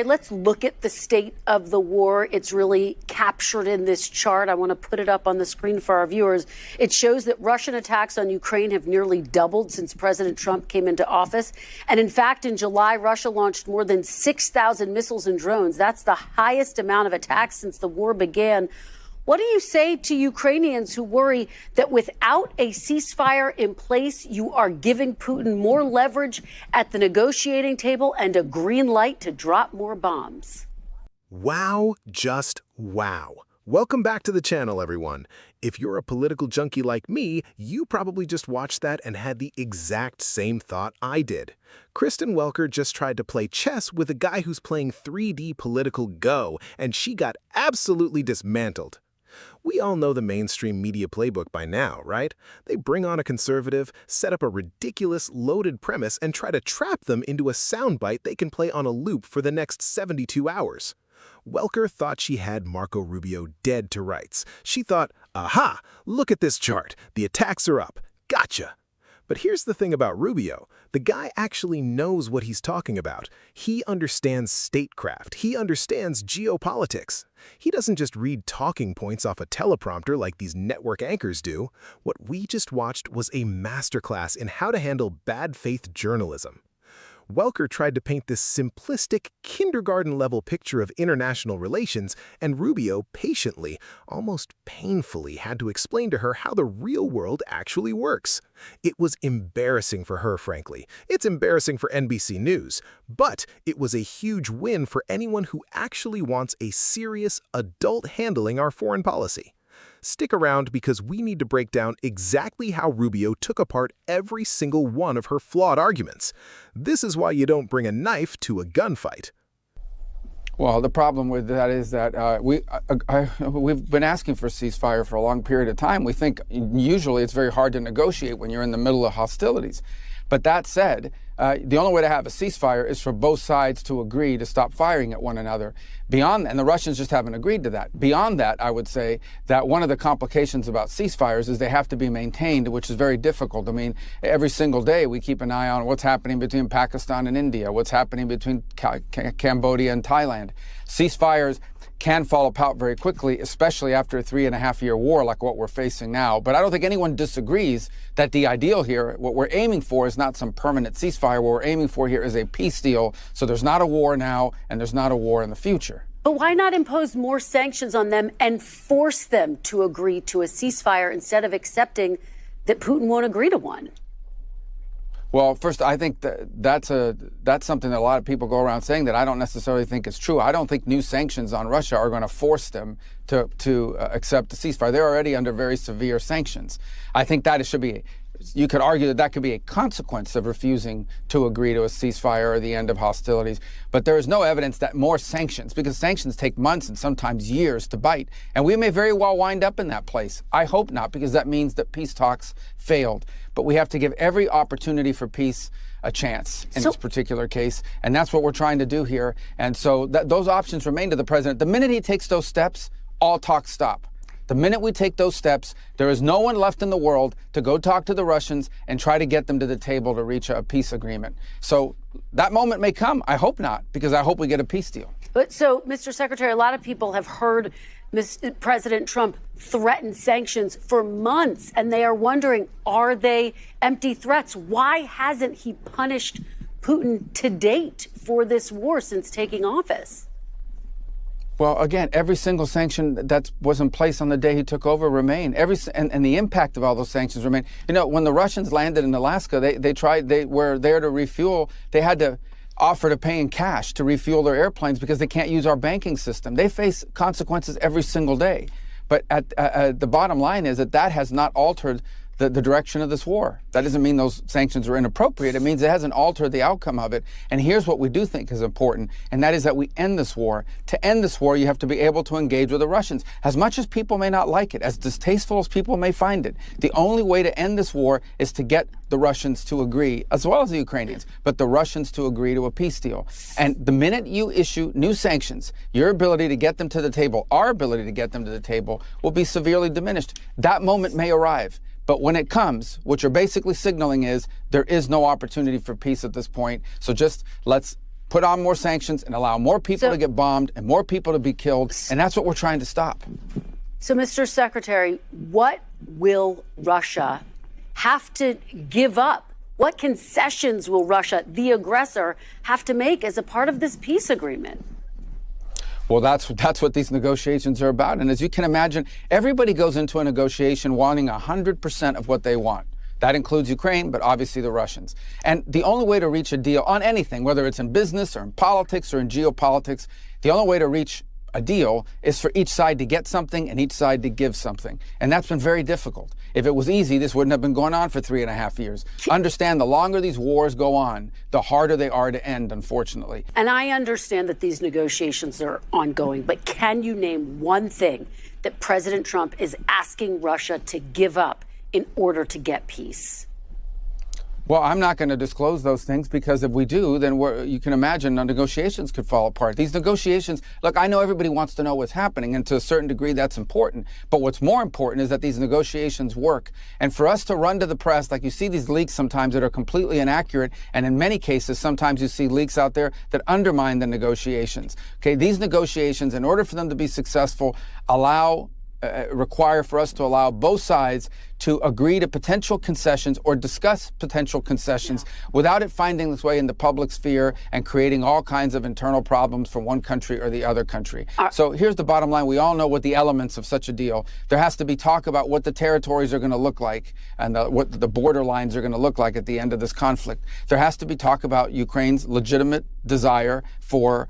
Let's look at the state of the war. It's really captured in this chart. I want to put it up on the screen for our viewers. It shows that Russian attacks on Ukraine have nearly doubled since President Trump came into office. And in fact, in July, Russia launched more than 6,000 missiles and drones. That's the highest amount of attacks since the war began. What do you say to Ukrainians who worry that without a ceasefire in place, you are giving Putin more leverage at the negotiating table and a green light to drop more bombs? Wow, just wow. Welcome back to the channel, everyone. If you're a political junkie like me, you probably just watched that and had the exact same thought I did. Kristen Welker just tried to play chess with a guy who's playing 3D political Go, and she got absolutely dismantled. We all know the mainstream media playbook by now, right? They bring on a conservative, set up a ridiculous, loaded premise, and try to trap them into a soundbite they can play on a loop for the next 72 hours. Welker thought she had Marco Rubio dead to rights. She thought, aha, look at this chart. The attacks are up. Gotcha. But here's the thing about Rubio. The guy actually knows what he's talking about. He understands statecraft. He understands geopolitics. He doesn't just read talking points off a teleprompter like these network anchors do. What we just watched was a masterclass in how to handle bad faith journalism. Welker tried to paint this simplistic, kindergarten-level picture of international relations, and Rubio patiently, almost painfully, had to explain to her how the real world actually works. It was embarrassing for her, frankly. It's embarrassing for NBC News. But it was a huge win for anyone who actually wants a serious adult handling our foreign policy. Stick around because we need to break down exactly how Rubio took apart every single one of her flawed arguments. This is why you don't bring a knife to a gunfight. Well, the problem with that is that we've been asking for a ceasefire for a long period of time. We think usually it's very hard to negotiate when you're in the middle of hostilities. But that said, the only way to have a ceasefire is for both sides to agree to stop firing at one another. Beyond, and the Russians just haven't agreed to that. Beyond that, I would say that one of the complications about ceasefires is they have to be maintained, which is very difficult. I mean, every single day we keep an eye on what's happening between Pakistan and India, what's happening between Cambodia and Thailand. Ceasefires can fall apart very quickly, especially after a 3.5-year war like what we're facing now. But I don't think anyone disagrees that the ideal here, what we're aiming for, is not some permanent ceasefire. What we're aiming for here is a peace deal, so there's not a war now and there's not a war in the future. But why not impose more sanctions on them and force them to agree to a ceasefire instead of accepting that Putin won't agree to one? Well, first, I think that's something that a lot of people go around saying that I don't necessarily think is true. I don't think new sanctions on Russia are going to force them to accept the ceasefire. They're already under very severe sanctions. I think that it should be. You could argue that that could be a consequence of refusing to agree to a ceasefire or the end of hostilities. But there is no evidence that more sanctions, because sanctions take months and sometimes years to bite. And we may very well wind up in that place. I hope not, because that means that peace talks failed. But we have to give every opportunity for peace a chance in this particular case. And that's what we're trying to do here. And so those options remain to the president. The minute he takes those steps, all talks stop. The minute we take those steps, there is no one left in the world to go talk to the Russians and try to get them to the table to reach a peace agreement. So that moment may come. I hope not, because I hope we get a peace deal. But so, Mr. Secretary, a lot of people have heard President Trump threaten sanctions for months, and they are wondering, are they empty threats? Why hasn't he punished Putin to date for this war since taking office? Well, again, every single sanction that was in place on the day he took over remained. And the impact of all those sanctions remain. You know, when the Russians landed in Alaska, they were there to refuel. They had to offer to pay in cash to refuel their airplanes because they can't use our banking system. They face consequences every single day. But the bottom line is that has not altered the direction of this war. That doesn't mean those sanctions are inappropriate. It means it hasn't altered the outcome of it. And here's what we do think is important, and that is that we end this war. To end this war, you have to be able to engage with the Russians. As much as people may not like it, as distasteful as people may find it, the only way to end this war is to get the Russians to agree, as well as the Ukrainians, but the Russians to agree to a peace deal. And the minute you issue new sanctions, your ability to get them to the table, our ability to get them to the table, will be severely diminished. That moment may arrive. But when it comes, what you're basically signaling is there is no opportunity for peace at this point. So just let's put on more sanctions and allow more people to get bombed and more people to be killed. And that's what we're trying to stop. So, Mr. Secretary, what will Russia have to give up? What concessions will Russia, the aggressor, have to make as a part of this peace agreement? Well, that's what these negotiations are about. And as you can imagine, everybody goes into a negotiation wanting 100% of what they want. That includes Ukraine, but obviously the Russians. And the only way to reach a deal on anything, whether it's in business or in politics or in geopolitics, the only way to reach a deal is for each side to get something and each side to give something. And that's been very difficult. If it was easy, this wouldn't have been going on for 3.5 years. Understand, the longer these wars go on, the harder they are to end, unfortunately. And I understand that these negotiations are ongoing, but can you name one thing that President Trump is asking Russia to give up in order to get peace? Well, I'm not going to disclose those things, because if we do, then you can imagine the negotiations could fall apart. These negotiations, look, I know everybody wants to know what's happening, and to a certain degree that's important. But what's more important is that these negotiations work. And for us to run to the press, like you see these leaks sometimes that are completely inaccurate, and in many cases, sometimes you see leaks out there that undermine the negotiations. Okay, these negotiations, in order for them to be successful, require for us to allow both sides to agree to potential concessions or discuss potential concessions without it finding its way in the public sphere and creating all kinds of internal problems for one country or the other country. So here's the bottom line. We all know what the elements of such a deal. There has to be talk about what the territories are going to look like and what the border lines are going to look like at the end of this conflict. There has to be talk about Ukraine's legitimate desire for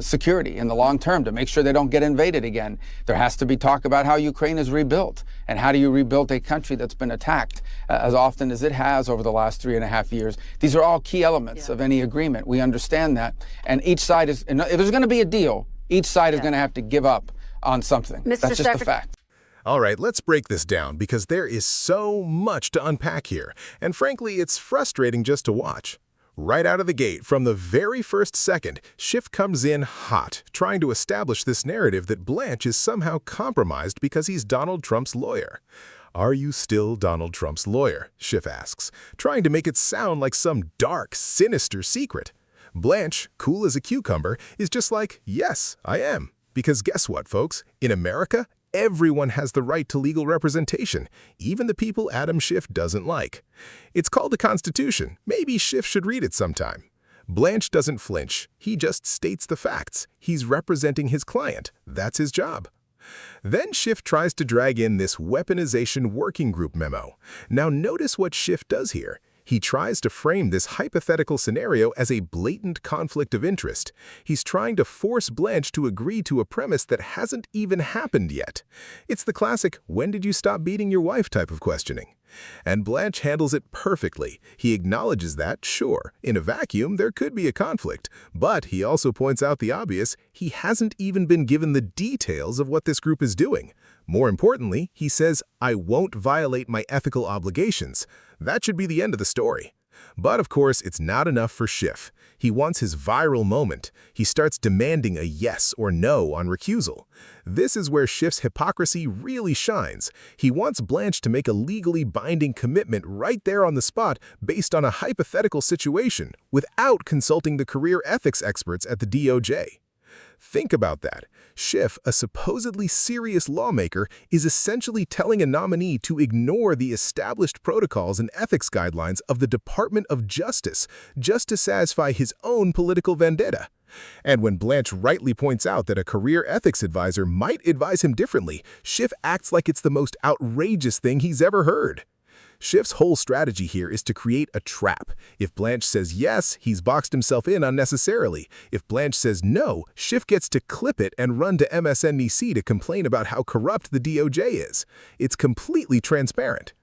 security in the long term to make sure they don't get invaded again. There has to be talk about how Ukraine is rebuilt, and how do you rebuild a country that's been attacked as often as it has over the last 3.5 years. These are all key elements of any agreement. We understand that. And each side if there's going to be a deal, each side is going to have to give up on something. That's just a fact. All right, let's break this down, because there is so much to unpack here. And frankly, it's frustrating just to watch. Right out of the gate, from the very first second, Schiff comes in hot, trying to establish this narrative that Blanche is somehow compromised because he's Donald Trump's lawyer. Are you still Donald Trump's lawyer? Schiff asks, trying to make it sound like some dark, sinister secret. Blanche, cool as a cucumber, is just like, yes, I am. Because guess what, folks? In America, everyone has the right to legal representation, even the people Adam Schiff doesn't like. It's called the Constitution. Maybe Schiff should read it sometime. Blanche doesn't flinch. He just states the facts. He's representing his client. That's his job. Then Schiff tries to drag in this weaponization working group memo. Now notice what Schiff does here. He tries to frame this hypothetical scenario as a blatant conflict of interest. He's trying to force Blanche to agree to a premise that hasn't even happened yet. It's the classic, when did you stop beating your wife type of questioning. And Blanche handles it perfectly. He acknowledges that, sure, in a vacuum there could be a conflict, but he also points out the obvious: he hasn't even been given the details of what this group is doing. More importantly, he says, I won't violate my ethical obligations. That should be the end of the story. But of course, it's not enough for Schiff. He wants his viral moment. He starts demanding a yes or no on recusal. This is where Schiff's hypocrisy really shines. He wants Blanche to make a legally binding commitment right there on the spot based on a hypothetical situation without consulting the career ethics experts at the DOJ. Think about that. Schiff, a supposedly serious lawmaker, is essentially telling a nominee to ignore the established protocols and ethics guidelines of the Department of Justice just to satisfy his own political vendetta. And when Blanche rightly points out that a career ethics advisor might advise him differently, Schiff acts like it's the most outrageous thing he's ever heard. Schiff's whole strategy here is to create a trap. If Blanche says yes, he's boxed himself in unnecessarily. If Blanche says no, Schiff gets to clip it and run to MSNBC to complain about how corrupt the DOJ is. It's completely transparent.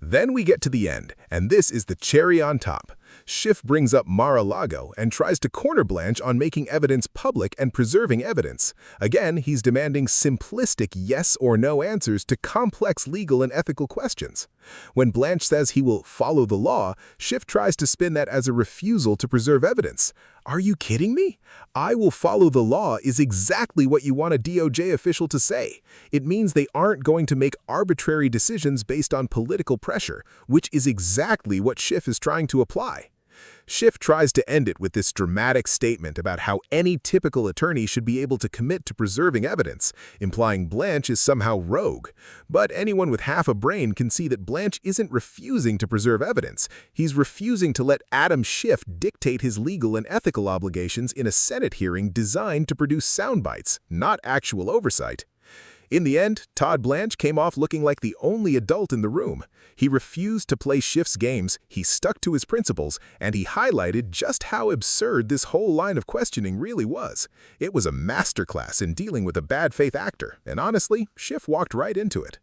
Then we get to the end, and this is the cherry on top. Schiff brings up Mar-a-Lago and tries to corner Blanche on making evidence public and preserving evidence. Again, he's demanding simplistic yes or no answers to complex legal and ethical questions. When Blanche says he will follow the law, Schiff tries to spin that as a refusal to preserve evidence. Are you kidding me? I will follow the law is exactly what you want a DOJ official to say. It means they aren't going to make arbitrary decisions based on political pressure, which is exactly what Schiff is trying to apply. Schiff tries to end it with this dramatic statement about how any typical attorney should be able to commit to preserving evidence, implying Blanche is somehow rogue. But anyone with half a brain can see that Blanche isn't refusing to preserve evidence. He's refusing to let Adam Schiff dictate his legal and ethical obligations in a Senate hearing designed to produce sound bites, not actual oversight. In the end, Todd Blanche came off looking like the only adult in the room. He refused to play Schiff's games, he stuck to his principles, and he highlighted just how absurd this whole line of questioning really was. It was a masterclass in dealing with a bad faith actor, and honestly, Schiff walked right into it.